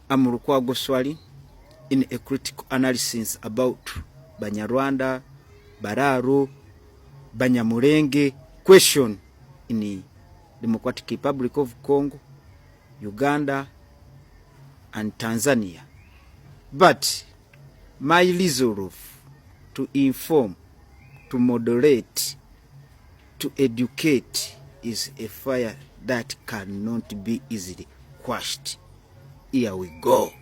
Amurukwago Swali in a critical analysis about Banyarwanda, Balalo, Banyamulenge question in the Democratic Republic of Congo, Uganda, and Tanzania. But my resolve to inform, to moderate, to educate is a fire that cannot be easily quashed. Here we go.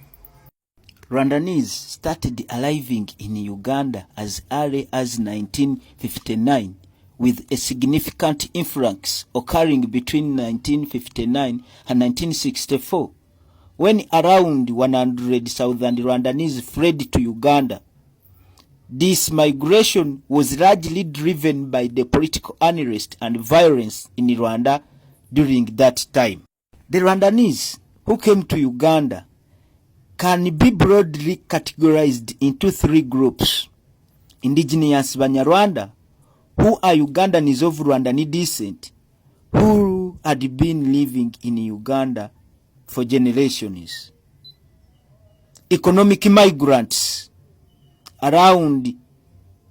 Rwandans started arriving in Uganda as early as 1959, with a significant influx occurring between 1959 and 1964, when around 100,000 Rwandans fled to Uganda. This migration was largely driven by the political unrest and violence in Rwanda during that time. The Rwandans who came to Uganda can be broadly categorized into three groups: indigenous Banyarwanda, who are Ugandans of Rwandan descent, who had been living in Uganda for generations; economic migrants, around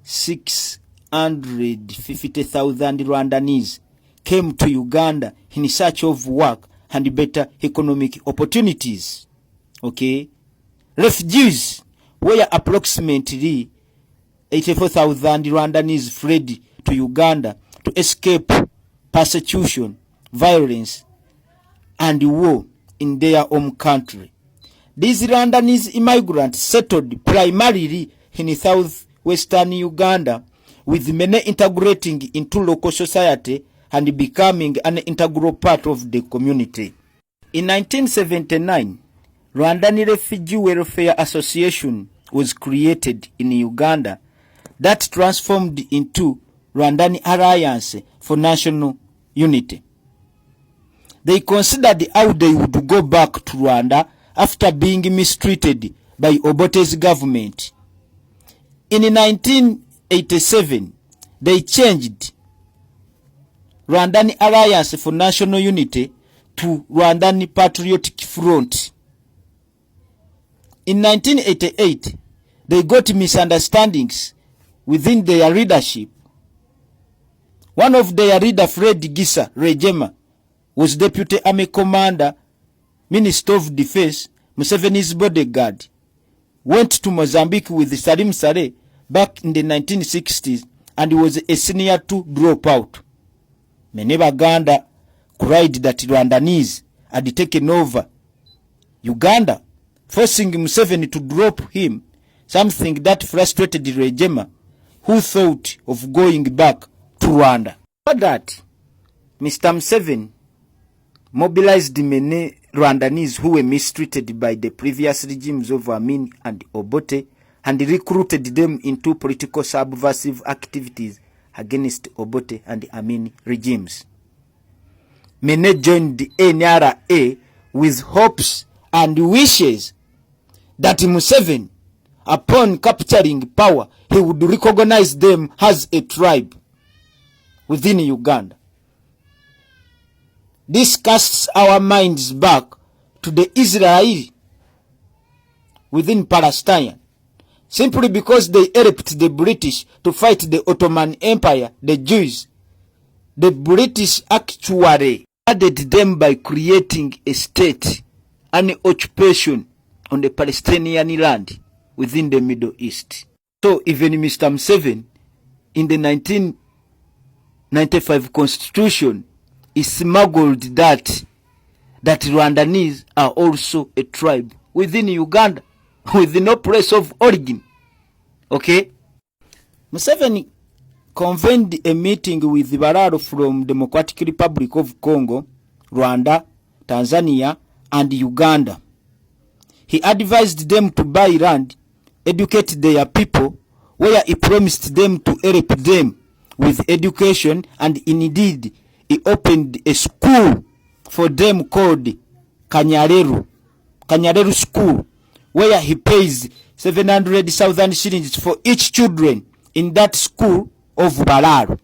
650,000 Rwandans came to Uganda in search of work and better economic opportunities. Okay? Refugees, where approximately 84,000 Rwandans fled to Uganda to escape persecution, violence, and war in their home country. These Rwandanese immigrants settled primarily in southwestern Uganda, with many integrating into local society and becoming an integral part of the community. In 1979, Rwandan Refugee Welfare Association was created in Uganda that transformed into Rwandan Alliance for National Unity. They considered how they would go back to Rwanda after being mistreated by Obote's government. In 1987, they changed Rwandan Alliance for National Unity to Rwandan Patriotic Front. In 1988, they got misunderstandings within their leadership. One of their leader, Fred Gisa Rejema, was Deputy Army Commander, Minister of Defense, Museveni's bodyguard, went to Mozambique with Salim Saleh back in the 1960s and was a senior to drop out. Many Baganda cried that Rwandans had taken over Uganda, forcing Museveni to drop him, something that frustrated Rejema, who thought of going back to Rwanda. For that, Mr. Museveni mobilized many Rwandans who were mistreated by the previous regimes of Amin and Obote and recruited them into political subversive activities against Obote and Amin regimes. Many joined the NRA with hopes and wishes that Museveni, upon capturing power, he would recognize them as a tribe within Uganda. This casts our minds back to the Israel within Palestine, simply because they helped the British to fight the Ottoman Empire, the Jews. The British actually added them by creating a state, an occupation on the Palestinian land within the Middle East. So even Mr. Museveni, in the 1995 Constitution, he smuggled that Rwandans are also a tribe within Uganda, with no place of origin. Okay? Museveni convened a meeting with Balalo from Democratic Republic of Congo, Rwanda, Tanzania, and Uganda. He advised them to buy land, educate their people, where he promised them to help them with education, and indeed he opened a school for them called Kanyareru School, where he pays 700,000 shillings for each children in that school of Balalo.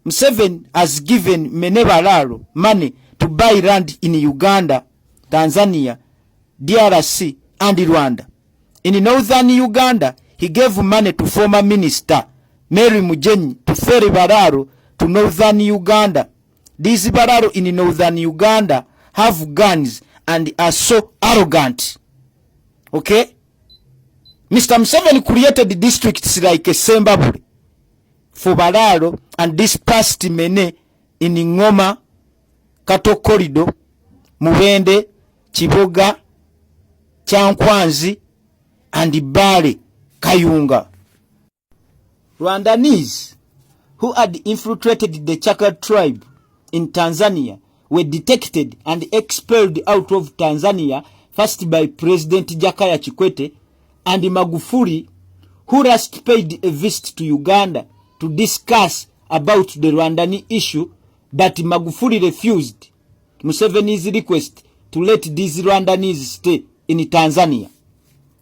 Museveni has given many Balalo money to buy land in Uganda, Tanzania, DRC, and Rwanda. In northern Uganda, he gave money to former minister Mary Mujenyi to ferry Balalo to northern Uganda. These Balalo in northern Uganda have guns and are so arrogant. Okay? Mr. Museveni created districts like Sembabule for Balalo and dispersed many in Ngoma, Kato Corridor, Mubende, Chiboga, Chankwanzi, and Bale, Kayunga. Rwandans who had infiltrated the Chaka tribe in Tanzania were detected and expelled out of Tanzania first by President Jakaya Kikwete and Magufuli, who last paid a visit to Uganda to discuss about the Rwandan issue, but Magufuli refused Museveni's request to let these Rwandans stay in Tanzania.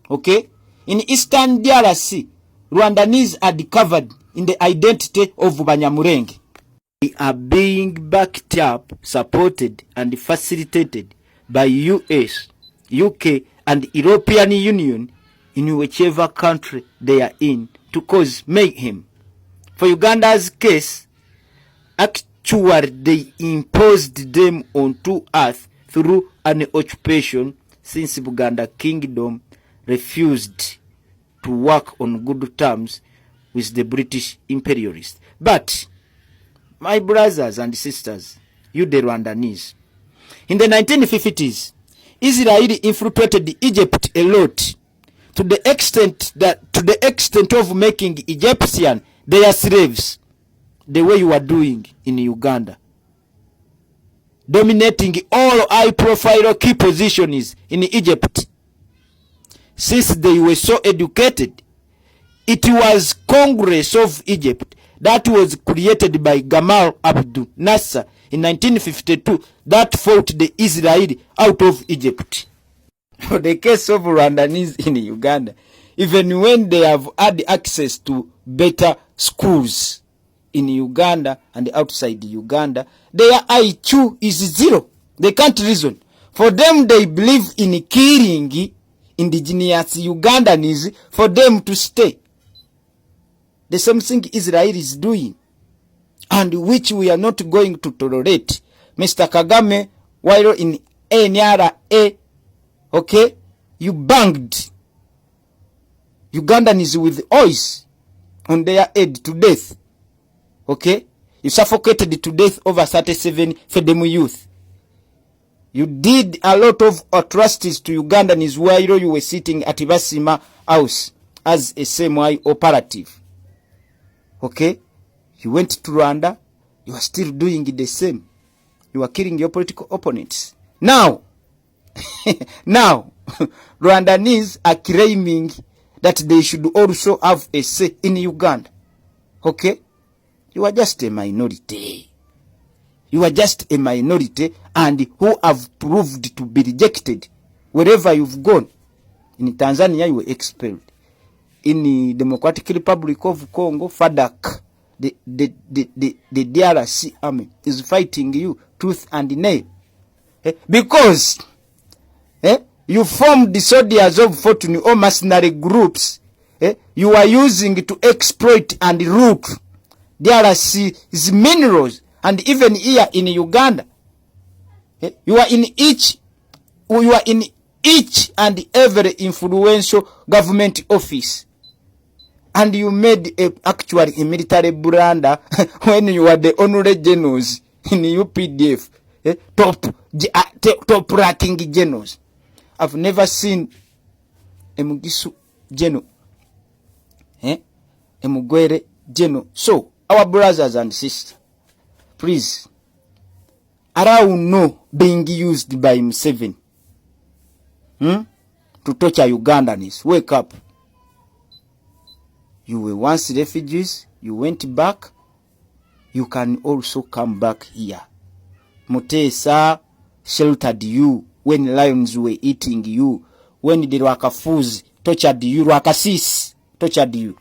Okay? In Eastern DRC, Rwandans are covered in the identity of Banyankole. They are being backed up, supported, and facilitated by US, UK, and European Union in whichever country they are in to cause mayhem. For Uganda's case, actually they imposed them onto earth through an occupation since Buganda Kingdom refused to work on good terms with the British imperialists. But, my brothers and sisters, you the Rwandans, in the 1950s, Israel infiltrated Egypt a lot to the extent of making Egyptians their slaves, the way you are doing in Uganda, dominating all high-profile key positions in Egypt. Since they were so educated, it was Congress of Egypt that was created by Gamal Abdel Nasser in 1952 that fought the Israel out of Egypt. For the case of Rwandans in Uganda, even when they have had access to better schools in Uganda and outside Uganda, their IQ is zero. They can't reason. For them, they believe in killing indigenous Ugandans for them to stay. The same thing Israel is doing, and which we are not going to tolerate. Mr. Kagame, while in NRA, okay, you banged Ugandans with oils on their head to death. Okay? You suffocated to death over 37 FEDEMU youth. You did a lot of atrocities to Ugandans while you were sitting at Basima House as a semi operative. Okay? You went to Rwanda. You are still doing the same. You are killing your political opponents. Now, Rwandans are claiming that they should also have a say in Uganda. Okay? You are just a minority. You are just a minority and who have proved to be rejected wherever you've gone. In Tanzania, you were expelled. In the Democratic Republic of Congo, FADAC, the DRC army is fighting you tooth and nail. Because you formed the soldiers of fortune or mercenary groups you are using to exploit and root DRC's minerals. And even here in Uganda, you are in each and every influential government office. And you made actually a military blunder when you were the honorary generals in UPDF, top ranking generals. I've never seen a Mugisu general, a Mugwere general. So, our brothers and sisters, please, allow no being used by Museveni to torture Ugandans. Wake up. You were once refugees, you went back, you can also come back here. Mutesa sheltered you when lions were eating you, when the Rwakafuzi tortured you, Rwakasis tortured you.